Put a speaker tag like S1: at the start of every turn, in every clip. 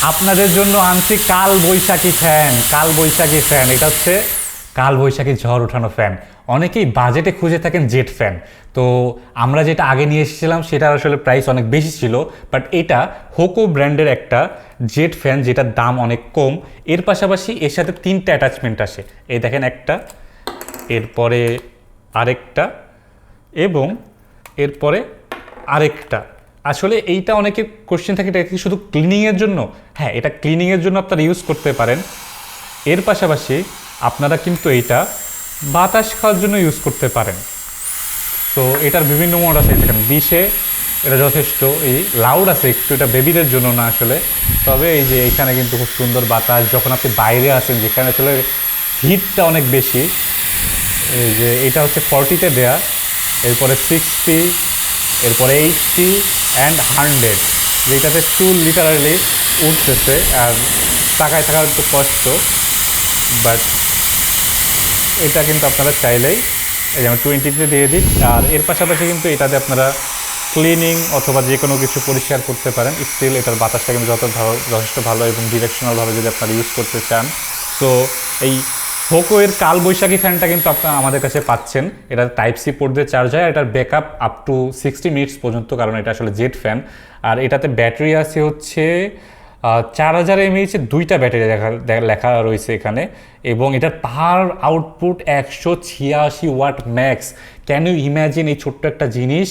S1: আপনাদের জন্য আনছি কাল বৈশাখী ফ্যান। কাল বৈশাখী ফ্যান, এটা হচ্ছে কাল বৈশাখী ঝড় ওঠানো ফ্যান। অনেকেই বাজেটে খুঁজে থাকেন জেট ফ্যান। তো আমরা যেটা আগে নিয়ে এসেছিলাম সেটার আসলে প্রাইস অনেক বেশি ছিল, বাট এটা হোকো ব্র্যান্ডের একটা জেট ফ্যান যেটার দাম অনেক কম। এর পাশাপাশি এর সাথে 3টা অ্যাটাচমেন্ট আসে। এই দেখেন একটা, এরপরে আরেকটা এবং এরপরে আরেকটা। আসলে এইটা অনেকের কোশ্চেন থাকে এটা কি শুধু ক্লিনিংয়ের জন্য? হ্যাঁ, এটা ক্লিনিংয়ের জন্য আপনারা ইউজ করতে পারেন। এর পাশাপাশি আপনারা কিন্তু এইটা বাতাস খাওয়ার জন্য ইউজ করতে পারেন। তো এটার বিভিন্ন মোড আছে, দেখেন 20-এ এটা যথেষ্ট। এই লাউড আছে একটু, এটা বেবিদের জন্য না আসলে। তবে এই যে এখানে কিন্তু খুব সুন্দর বাতাস, যখন আপনি বাইরে আসেন যেখানে আসলে হিটটা অনেক বেশি। এই যে এটা হচ্ছে 40-তে দেয়া, এরপরে 60, এরপরে 80 অ্যান্ড 100। যেটাতে চুল লিটারালি উঠতেছে আর তাকায় থাকার একটু কষ্ট। বাট এটা কিন্তু আপনারা চাইলেই এই যেমন 20-তে দিয়ে দিই। আর এর পাশাপাশি কিন্তু এটাতে আপনারা ক্লিনিং অথবা যে কোনো কিছু পরিষ্কার করতে পারেন। স্টিল এটার বাতাসটা কিন্তু যথেষ্ট ভালো এবং ডিরেকশনালভাবে যদি আপনারা ইউজ করতে চান। সো এই হোকো এর কাল বৈশাখী ফ্যানটা কিন্তু আপনারা আমাদের কাছে পাচ্ছেন। এটা টাইপ সি পোর্ট দিয়ে চার্জ হয়, এটার ব্যাকআপ আপ টু 60 মিনিটস পর্যন্ত, কারণ এটা আসলে জেট ফ্যান। আর এটাতে ব্যাটারি আছে হচ্ছে 4000 mAh-এর 2টা ব্যাটারি লেখা রয়েছে এখানে। এবং এটার power output 186 watt max. Can you imagine, এই ছোট্ট একটা জিনিস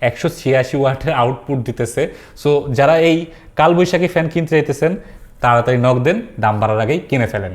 S1: 186 ওয়াটের আউটপুট দিতেছে। সো যারা এই কালবৈশাখী ফ্যান কিনতে চাইতেছেন তাড়াতাড়ি নক দেন, দাম বাড়ার আগেই কিনে ফেলেন।